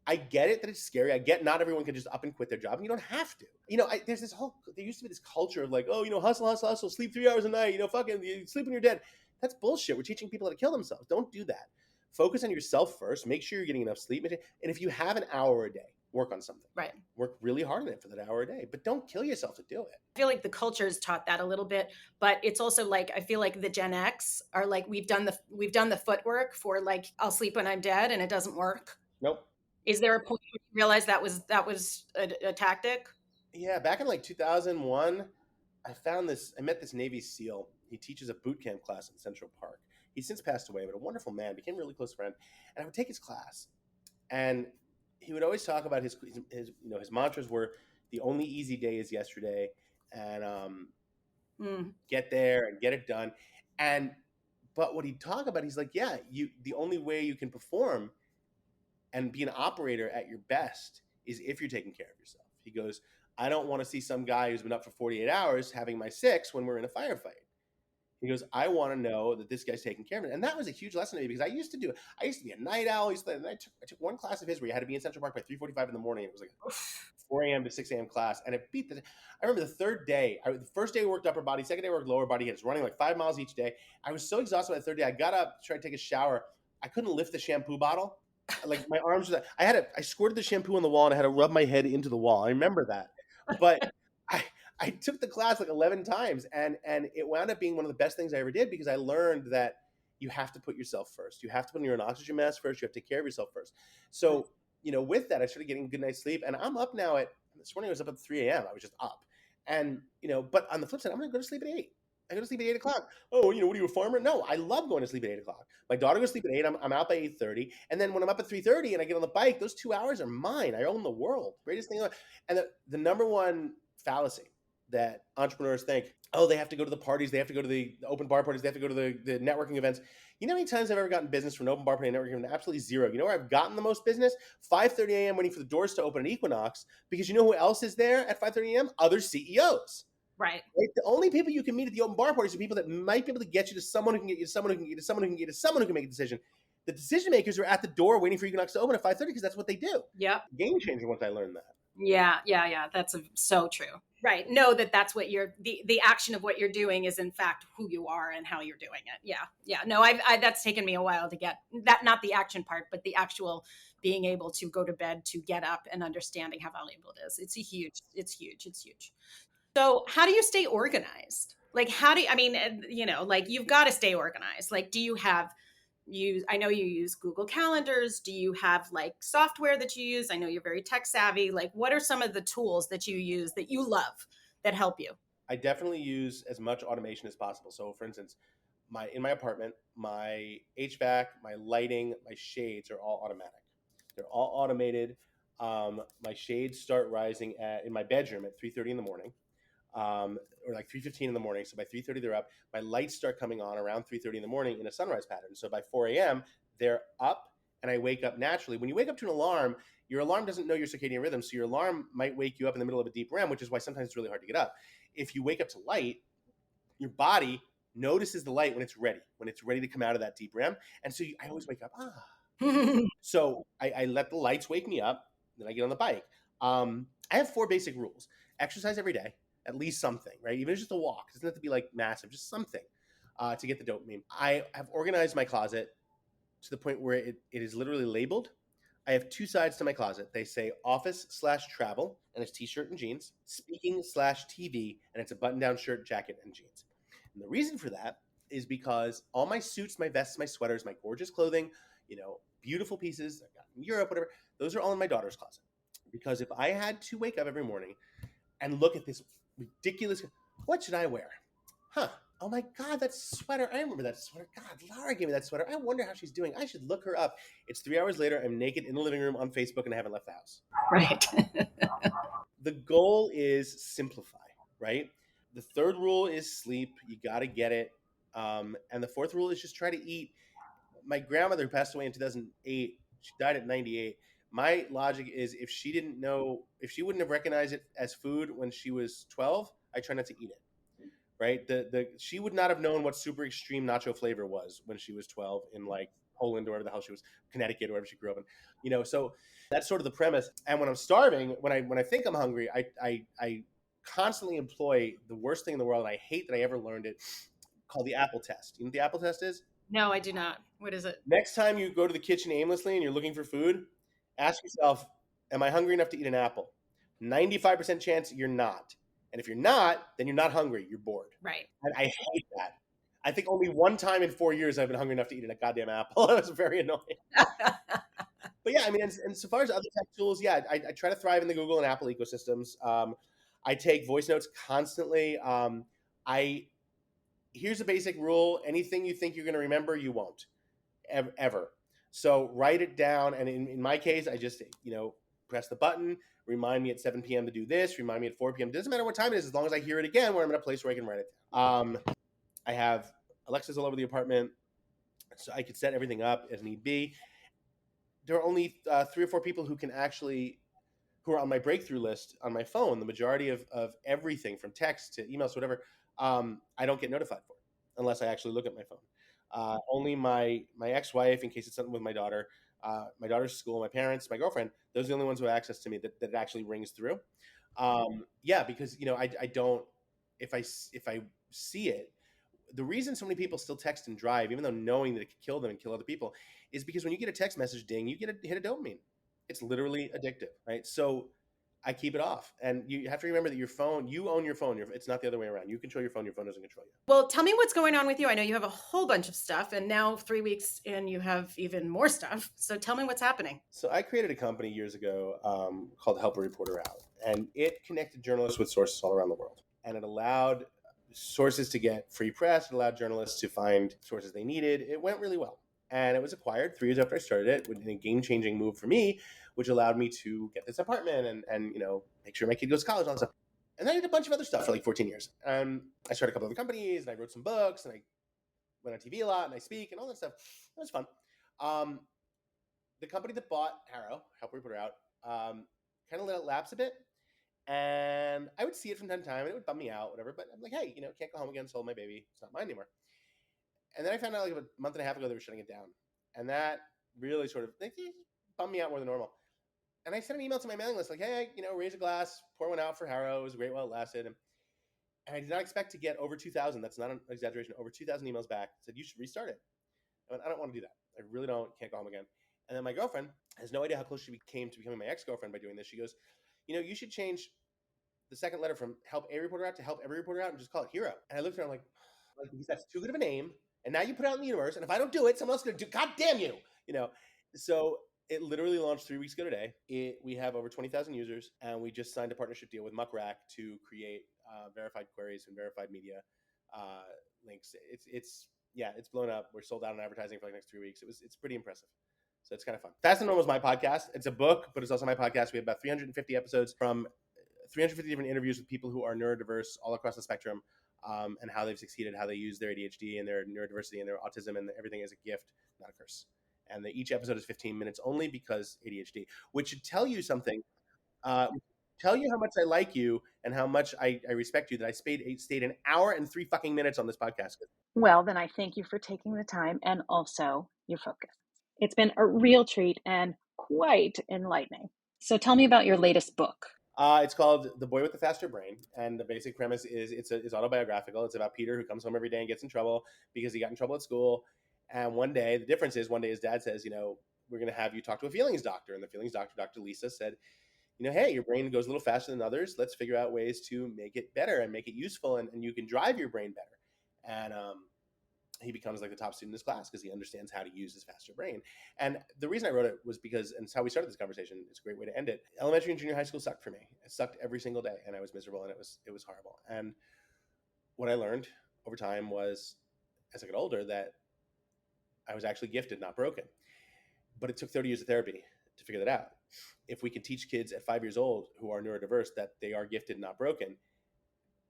I get it that it's scary. I get not everyone can just up and quit their job, and you don't have to. There used to be this culture of like, oh, hustle, hustle, hustle, sleep 3 hours a night, fucking you sleep when you're dead. That's bullshit. We're teaching people how to kill themselves. Don't do that. Focus on yourself first. Make sure you're getting enough sleep. And if you have an hour a day, work on something. Right. Work really hard on it for that hour a day, but don't kill yourself to do it. I feel like the culture has taught that a little bit, but it's also like, I feel like the Gen X are like, we've done the footwork for like, I'll sleep when I'm dead, and it doesn't work. Nope. Is there a point where you realize that was a tactic? Yeah, back in like 2001, I met this Navy SEAL. He teaches a boot camp class in Central Park. He's since passed away, but a wonderful man, became a really close friend. And I would take his class, and he would always talk about his mantras were, the only easy day is yesterday, and get there and get it done. But what he'd talk about, he's like, yeah, the only way you can perform and be an operator at your best is if you're taking care of yourself. He goes, I don't want to see some guy who's been up for 48 hours having my 6 when we're in a firefight. He goes, I want to know that this guy's taking care of it. And that was a huge lesson to me, because I used to be a night owl. I took one class of his where you had to be in Central Park by 3:45 in the morning. It was like a 4 a.m. to 6 a.m. class. And it beat I remember the third day, the first day we worked upper body, second day we worked lower body. He was running like 5 miles each day. I was so exhausted by the third day. I got up, tried to take a shower. I couldn't lift the shampoo bottle. Like my arms were, I squirted the shampoo on the wall, and I had to rub my head into the wall. I remember that. But I took the class like 11 times, and it wound up being one of the best things I ever did, because I learned that you have to put yourself first. You have to put on your oxygen mask first. You have to take care of yourself first. So, with that, I started getting a good night's sleep, and I'm up now this morning I was up at 3 a.m. I was just up. And, but on the flip side, I'm going to go to sleep at 8. I go to sleep at 8 o'clock. Oh, what are you, a farmer? No, I love going to sleep at 8 o'clock. My daughter goes to sleep at 8. I'm out by 8:30. And then when I'm up at 3:30 and I get on the bike, those 2 hours are mine. I own the world. Greatest thing. And the number one fallacy that entrepreneurs think, oh, they have to go to the parties, they have to go to the open bar parties, they have to go to the networking events. You know how many times I've ever gotten business from an open bar party and networking event? Absolutely zero. You know where I've gotten the most business? 5:30 a.m. waiting for the doors to open at Equinox, because you know who else is there at 5:30 a.m.? Other CEOs. Right. Right? The only people you can meet at the open bar parties are people that might be able to get you to someone who can get you to someone who can get you to someone who can get you to someone who can make a decision. The decision makers are at the door waiting for Equinox to open at 5:30 because that's what they do. Yep. Game changer once I learned that. Yeah. That's so true. Right. Know that that's what the action of what you're doing is in fact who you are and how you're doing it. Yeah. No, that's taken me a while to get that, not the action part, but the actual being able to go to bed, to get up, and understanding how valuable it is. It's huge. So how do you stay organized? Like, like you've got to stay organized. Like, do you have I know you use Google Calendars. Do you have like software that you use? I know you're very tech savvy. Like, what are some of the tools that you use that you love that help you? I definitely use as much automation as possible. So for instance, in my apartment, my HVAC, my lighting, my shades are all automatic. They're all automated. My shades start rising in my bedroom at 3:30 in the morning. Or like 3:15 in the morning. So by 3:30 they're up. My lights start coming on around 3:30 in the morning in a sunrise pattern. So by 4 a.m. they're up, and I wake up naturally. When you wake up to an alarm, your alarm doesn't know your circadian rhythm, so your alarm might wake you up in the middle of a deep REM, which is why sometimes it's really hard to get up. If you wake up to light, your body notices the light when it's ready to come out of that deep REM, and so I always wake up. So I let the lights wake me up. Then I get on the bike. I have 4 basic rules: exercise every day, at least something, right? Even if it's just a walk, it doesn't have to be like massive, just something to get the dopamine. I have organized my closet to the point where it is literally labeled. I have 2 sides to my closet. They say office/travel, and it's t-shirt and jeans, speaking/TV, and it's a button-down shirt, jacket, and jeans. And the reason for that is because all my suits, my vests, my sweaters, my gorgeous clothing, beautiful pieces I've got in Europe, whatever, those are all in my daughter's closet. Because if I had to wake up every morning and look at this ridiculous, what should I wear? Oh my God, that sweater. I remember that sweater. God, Laura gave me that sweater. I wonder how she's doing. I should look her up. It's 3 hours later. I'm naked in the living room on Facebook and I haven't left the house. Right. The goal is simplify, right? The 3rd rule is sleep. You got to get it. And the 4th rule is just try to eat. My grandmother, who passed away in 2008, she died at 98. My logic is if she wouldn't have recognized it as food when she was 12, I try not to eat it. Right? She would not have known what super extreme nacho flavor was when she was 12 in like Poland or wherever the hell she was, Connecticut or wherever she grew up in. So that's sort of the premise. And when I'm starving, when I think I'm hungry, I constantly employ the worst thing in the world, and I hate that I ever learned it, called the apple test. You know what the apple test is? No, I do not. What is it? Next time you go to the kitchen aimlessly and you're looking for food, ask yourself, am I hungry enough to eat an apple? 95% chance you're not. And if you're not, then you're not hungry. You're bored. Right. And I hate that. I think only one time in 4 years I've been hungry enough to eat a goddamn apple. It was very annoying. But yeah, I mean, and so far as other tech tools, yeah, I try to thrive in the Google and Apple ecosystems. I take voice notes constantly. Here's a basic rule: anything you think you're going to remember, you won't, ever. So write it down. And in my case, I just press the button. Remind me at 7 p.m. to do this. Remind me at 4 p.m. It doesn't matter what time it is, as long as I hear it again, where I'm in a place where I can write it down. I have Alexas all over the apartment, so I could set everything up as need be. There are only 3 or 4 people who are on my breakthrough list on my phone. The majority of everything from text to emails to whatever, I don't get notified for unless I actually look at my phone. Only my ex-wife, in case it's something with my daughter, my daughter's school, my parents, my girlfriend, those are the only ones who have access to me that it actually rings through. Yeah, because I don't, if I see it, the reason so many people still text and drive, even though knowing that it could kill them and kill other people, is because when you get a text message ding, you get a hit of dopamine. It's literally addictive, right? So I keep it off. And you have to remember that your phone, you own your phone. It's not the other way around. You control your phone doesn't control you. Well, tell me what's going on with you. I know you have a whole bunch of stuff, and now 3 weeks in, you have even more stuff. So tell me what's happening. So I created a company years ago called Help a Reporter Out. And it connected journalists with sources all around the world. And it allowed sources to get free press. It allowed journalists to find sources they needed. It went really well. And it was acquired 3 years after I started it, in a game-changing move for me, which allowed me to get this apartment and make sure my kid goes to college and all that stuff. And then I did a bunch of other stuff for like 14 years. I started a couple other companies, and I wrote some books, and I went on TV a lot, and I speak, and all that stuff. It was fun. Um, the company that bought Harrow, helped we put her out, kind of let it lapse a bit. And I would see it from time to time, and it would bum me out, whatever. But I'm like, hey, can't go home again, sold my baby. It's not mine anymore. And then I found out like a month and a half ago they were shutting it down. And that really sort of bummed me out more than normal. And I sent an email to my mailing list like, hey, raise a glass, pour one out for Harrow. It was great while it lasted. And I did not expect to get over 2,000. That's not an exaggeration. Over 2,000 emails back. Said, you should restart it. I went, I don't want to do that. I really don't. Can't go home again. And then my girlfriend has no idea how close she became to becoming my ex-girlfriend by doing this. She goes, you should change the second letter from help a reporter out to help every reporter out and just call it Hero. And I looked at her, I'm like, because that's too good of a name. And now you put it out in the universe. And if I don't do it, someone else is going to do. God damn you. So it literally launched 3 weeks ago today. We have over 20,000 users, and we just signed a partnership deal with Muckrack to create verified queries and verified media links. It's blown up. We're sold out on advertising for like the next 3 weeks. It's pretty impressive. So it's kind of fun. Fast and Normal is my podcast. It's a book, but it's also my podcast. We have about 350 episodes from 350 different interviews with people who are neurodiverse all across the spectrum, and how they've succeeded, how they use their ADHD and their neurodiversity and their autism and everything as a gift, not a curse. And each episode is 15 minutes only because ADHD, which should tell you something. Tell you how much I like you and how much I respect you, that I stayed an hour and 3 fucking minutes on this podcast. Well, then I thank you for taking the time and also your focus. It's been a real treat and quite enlightening. So tell me about your latest book. It's called The Boy with the Faster Brain, and the basic premise is it's autobiographical. It's about Peter, who comes home every day and gets in trouble because he got in trouble at school. And one day his dad says, we're going to have you talk to a feelings doctor. And the feelings doctor, Dr. Lisa, said, hey, your brain goes a little faster than others. Let's figure out ways to make it better and make it useful, and you can drive your brain better. And he becomes like the top student in his class because he understands how to use his faster brain. And the reason I wrote it was because, and it's how we started this conversation, it's a great way to end it. Elementary and junior high school sucked for me. It sucked every single day, and I was miserable, and it was horrible. And what I learned over time was, as I got older, that I was actually gifted, not broken. But it took 30 years of therapy to figure that out. If we can teach kids at 5 years old who are neurodiverse that they are gifted, not broken,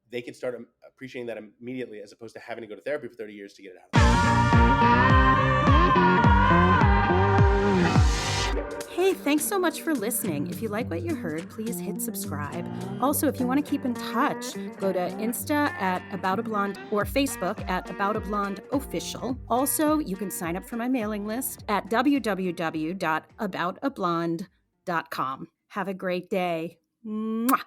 they can start appreciating that immediately, as opposed to having to go to therapy for 30 years to get it out. Hey, thanks so much for listening. If you like what you heard, please hit subscribe. Also, if you want to keep in touch, go to Insta at About a Blonde or Facebook at About a Blonde Official. Also, you can sign up for my mailing list at www.aboutablonde.com. Have a great day. Mwah!